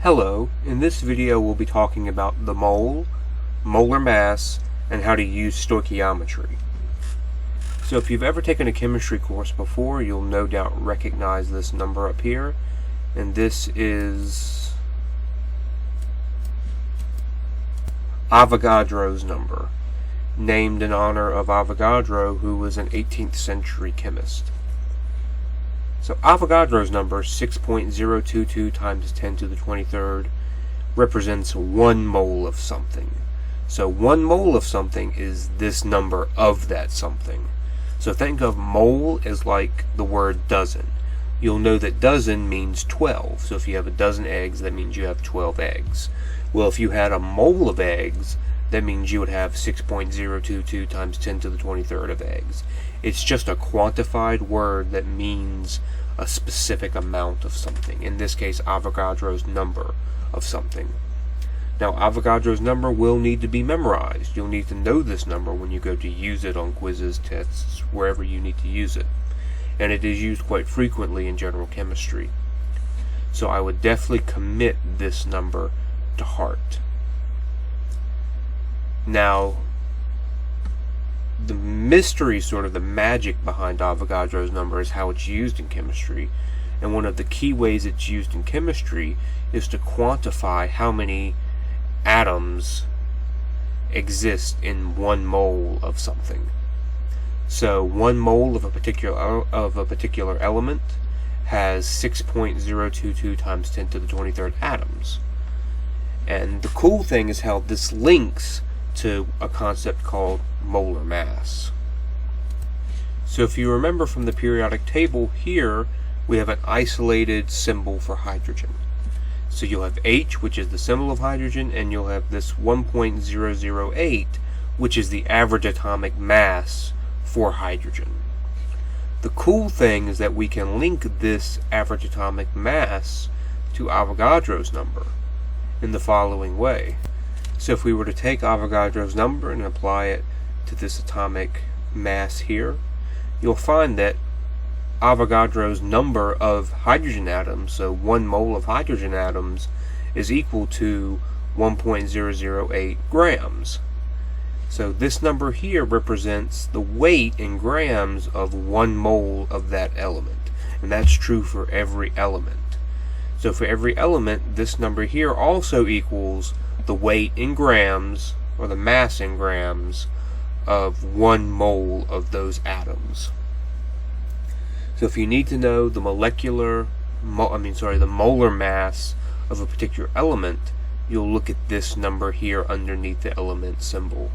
Hello, in this video we'll be talking about the mole, molar mass, and how to use stoichiometry. So if you've ever taken a chemistry course before, you'll no doubt recognize this number up here, and this is Avogadro's number, named in honor of Avogadro, who was an 18th century chemist. So Avogadro's number, 6.022 times 10 to the 23rd, represents 1 mole of something. So 1 mole of something is this number of that something. So think of mole as like the word dozen. You'll know that dozen means 12. So if you have a dozen eggs, that means you have 12 eggs. Well, if you had a mole of eggs, that means you would have 6.022 times 10 to the 23rd of eggs. It's just a quantified word that means a specific amount of something. In this case, Avogadro's number of something. Now, Avogadro's number will need to be memorized. You'll need to know this number when you go to use it on quizzes, tests, wherever you need to use it. And it is used quite frequently in general chemistry. So I would definitely commit this number to heart. Now, the mystery, sort of the magic behind Avogadro's number is how it's used in chemistry. And one of the key ways it's used in chemistry is to quantify how many atoms exist in 1 mole of something. So 1 mole of a particular element has 6.022 times 10 to the 23rd atoms. And the cool thing is how this links to a concept called molar mass. So if you remember from the periodic table, here we have an isolated symbol for hydrogen. So you'll have H, which is the symbol of hydrogen, and you'll have this 1.008, which is the average atomic mass for hydrogen. The cool thing is that we can link this average atomic mass to Avogadro's number in the following way. So if we were to take Avogadro's number and apply it to this atomic mass here, you'll find that Avogadro's number of hydrogen atoms, so 1 mole of hydrogen atoms, is equal to 1.008 grams. So this number here represents the weight in grams of 1 mole of that element. And that's true for every element. So for every element, this number here also equals the weight in grams, or the mass in grams, of 1 mole of those atoms. So if you need to know the the molar mass of a particular element, you'll look at this number here underneath the element symbol.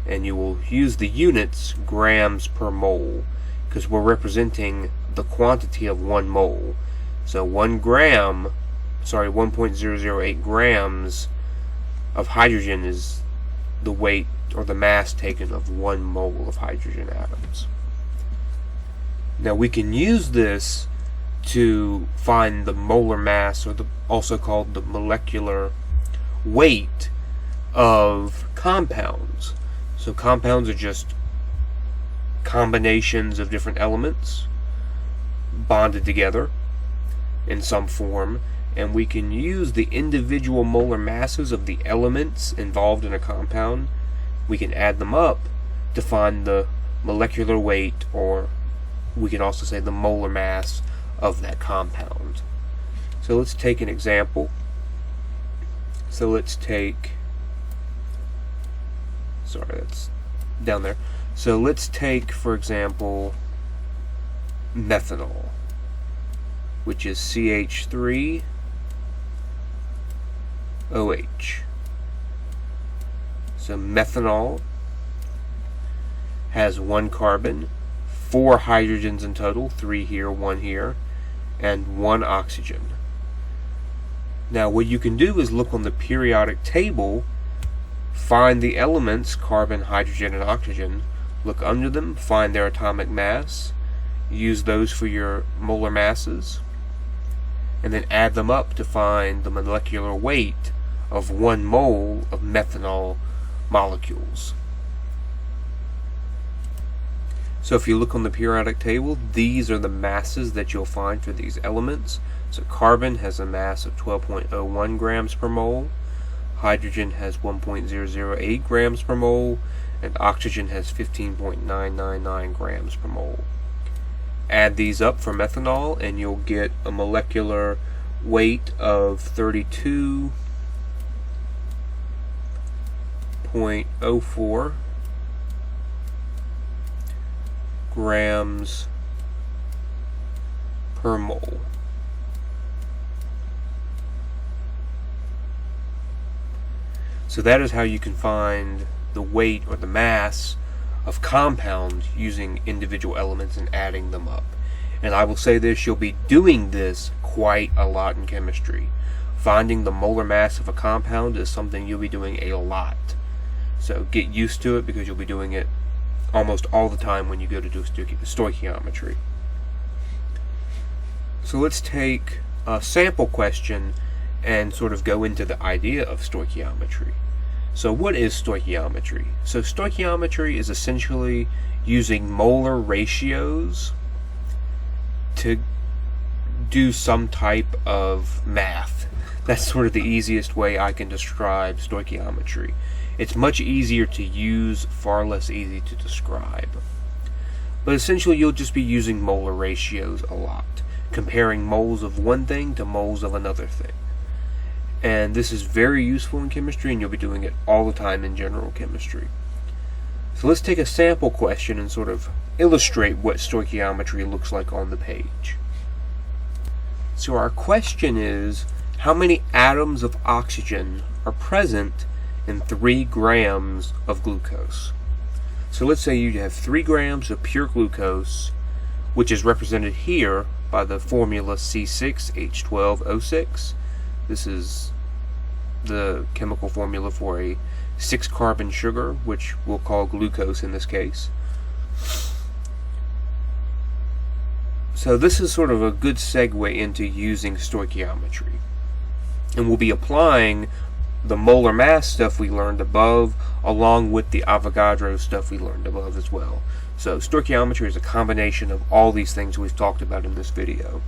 And you will use the units grams per mole, because we're representing the quantity of 1 mole. So 1.008 grams of hydrogen is the weight or the mass taken of 1 mole of hydrogen atoms. Now we can use this to find the molar mass, or also called the molecular weight of compounds. So compounds are just combinations of different elements bonded together in some form, and we can use the individual molar masses of the elements involved in a compound. We can add them up to find the molecular weight, or we can also say the molar mass of that compound. So let's take an example. So let's take, that's down there. So let's take, for example, methanol, which is CH3OH. So methanol has 1 carbon, 4 hydrogens in total, 3 here, 1 here, and 1 oxygen. Now what you can do is look on the periodic table, find the elements, carbon, hydrogen, and oxygen, look under them, find their atomic mass, use those for your molar masses, and then add them up to find the molecular weight of 1 mole of methanol molecules. So if you look on the periodic table, these are the masses that you'll find for these elements. So carbon has a mass of 12.01 grams per mole, hydrogen has 1.008 grams per mole, and oxygen has 15.999 grams per mole. Add these up for methanol and you'll get a molecular weight of 32.04 grams per mole. So that is how you can find the weight or the mass of compounds using individual elements and adding them up. And I will say this, you'll be doing this quite a lot in chemistry. Finding the molar mass of a compound is something you'll be doing a lot. So get used to it because you'll be doing it almost all the time when you go to do stoichiometry. So let's take a sample question and sort of go into the idea of stoichiometry. So what is stoichiometry? So stoichiometry is essentially using molar ratios to do some type of math. That's sort of the easiest way I can describe stoichiometry. It's much easier to use, far less easy to describe. But essentially you'll just be using molar ratios a lot, comparing moles of one thing to moles of another thing. And this is very useful in chemistry, and you'll be doing it all the time in general chemistry. So let's take a sample question and sort of illustrate what stoichiometry looks like on the page. So our question is, how many atoms of oxygen are present in 3 grams of glucose? So let's say you have 3 grams of pure glucose, which is represented here by the formula C6H12O6. This is the chemical formula for a 6-carbon sugar, which we'll call glucose in this case. So this is sort of a good segue into using stoichiometry. And we'll be applying the molar mass stuff we learned above along with the Avogadro stuff we learned above as well. So stoichiometry is a combination of all these things we've talked about in this video.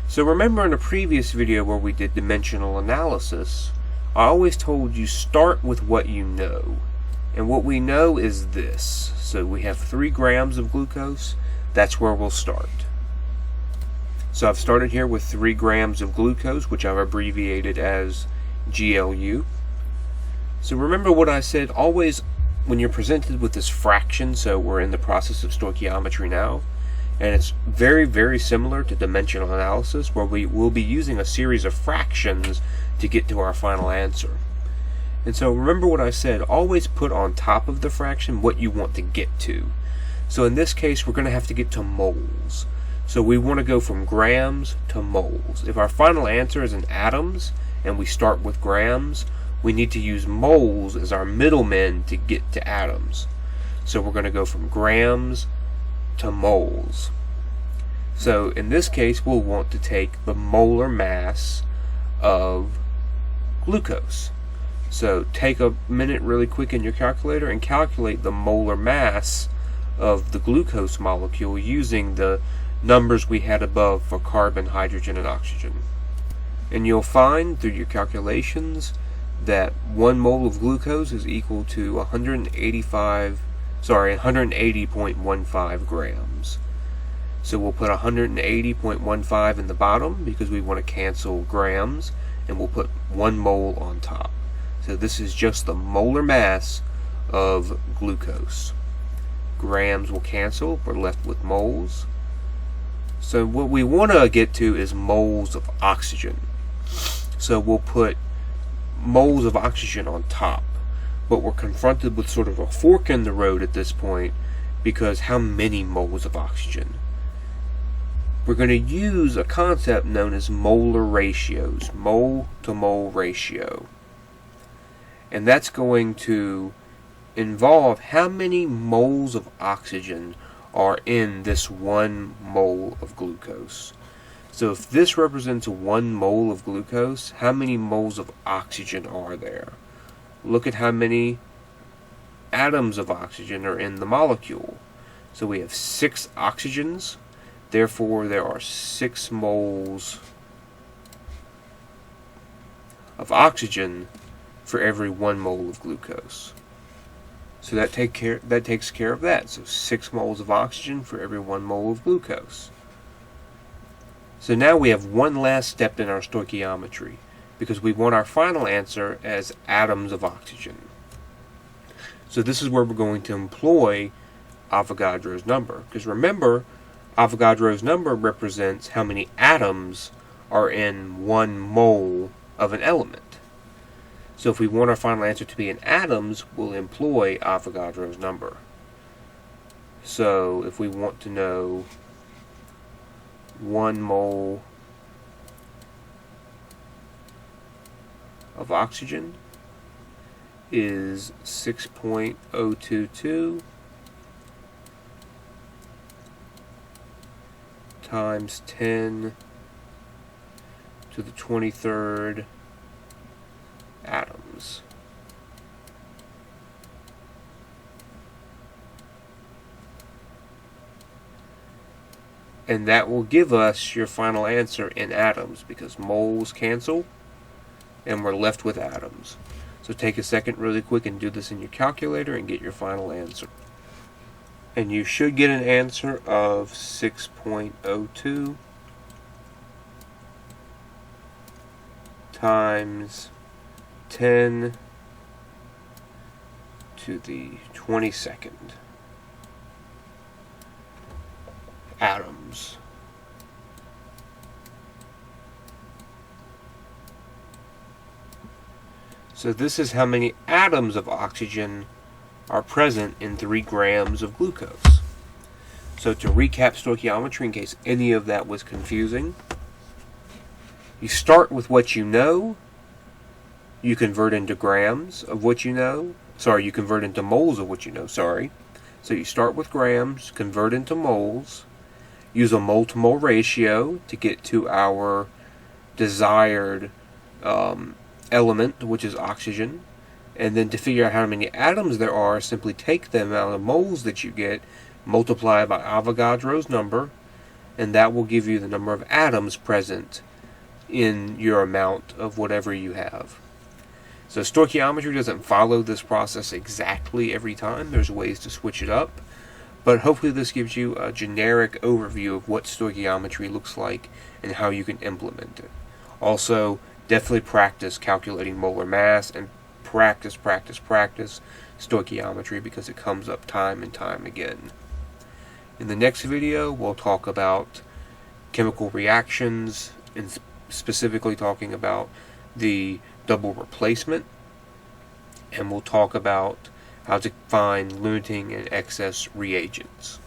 So remember in a previous video where we did dimensional analysis, I always told you start with what you know. And what we know is this. So we have 3 grams of glucose. That's where we'll start. So I've started here with 3 grams of glucose, which I've abbreviated as GLU. So remember what I said, always when you're presented with this fraction, so we're in the process of stoichiometry now, and it's very, very similar to dimensional analysis, where we will be using a series of fractions to get to our final answer. And so remember what I said, always put on top of the fraction what you want to get to. So in this case, we're going to have to get to moles. So we want to go from grams to moles. If our final answer is in atoms, and we start with grams, we need to use moles as our middlemen to get to atoms. So we're going to go from grams to moles. So in this case, we'll want to take the molar mass of glucose. So take a minute really quick in your calculator and calculate the molar mass of the glucose molecule using the numbers we had above for carbon, hydrogen, and oxygen. And you'll find through your calculations that 1 mole of glucose is equal to 180.15 grams. So we'll put 180.15 in the bottom because we want to cancel grams, and we'll put 1 mole on top. So this is just the molar mass of glucose. Grams will cancel, we're left with moles. So what we want to get to is moles of oxygen. So we'll put moles of oxygen on top. But we're confronted with sort of a fork in the road at this point, because how many moles of oxygen? We're going to use a concept known as molar ratios, mole to mole ratio. And that's going to involve how many moles of oxygen are in this 1 mole of glucose. So if this represents 1 mole of glucose, how many moles of oxygen are there? Look at how many atoms of oxygen are in the molecule. So we have 6 oxygens. Therefore, there are 6 moles of oxygen for every 1 mole of glucose. So that takes care of that. So 6 moles of oxygen for every 1 mole of glucose. So now we have one last step in our stoichiometry, because we want our final answer as atoms of oxygen. So this is where we're going to employ Avogadro's number. Because remember, Avogadro's number represents how many atoms are in 1 mole of an element. So if we want our final answer to be in atoms, we'll employ Avogadro's number. So if we want to know 1 mole of oxygen is 6.022 times 10 to the 23rd atoms. And that will give us your final answer in atoms, because moles cancel and we're left with atoms. So take a second really quick and do this in your calculator and get your final answer. And you should get an answer of 6.02 times 10 to the 22nd atoms. So this is how many atoms of oxygen are present in 3 grams of glucose. So to recap stoichiometry, in case any of that was confusing, you start with what you know, you convert into grams of what you know, you convert into moles of what you know, So you start with grams, convert into moles, use a mole-to-mole ratio to get to our desired element, which is oxygen. And then to figure out how many atoms there are, simply take the amount of moles that you get, multiply by Avogadro's number, and that will give you the number of atoms present in your amount of whatever you have. So stoichiometry doesn't follow this process exactly every time. There's ways to switch it up. But hopefully this gives you a generic overview of what stoichiometry looks like and how you can implement it. Also, definitely practice calculating molar mass and practice stoichiometry, because it comes up time and time again. In the next video, we'll talk about chemical reactions, and specifically talking about the double replacement, and we'll talk about how to find limiting and excess reagents.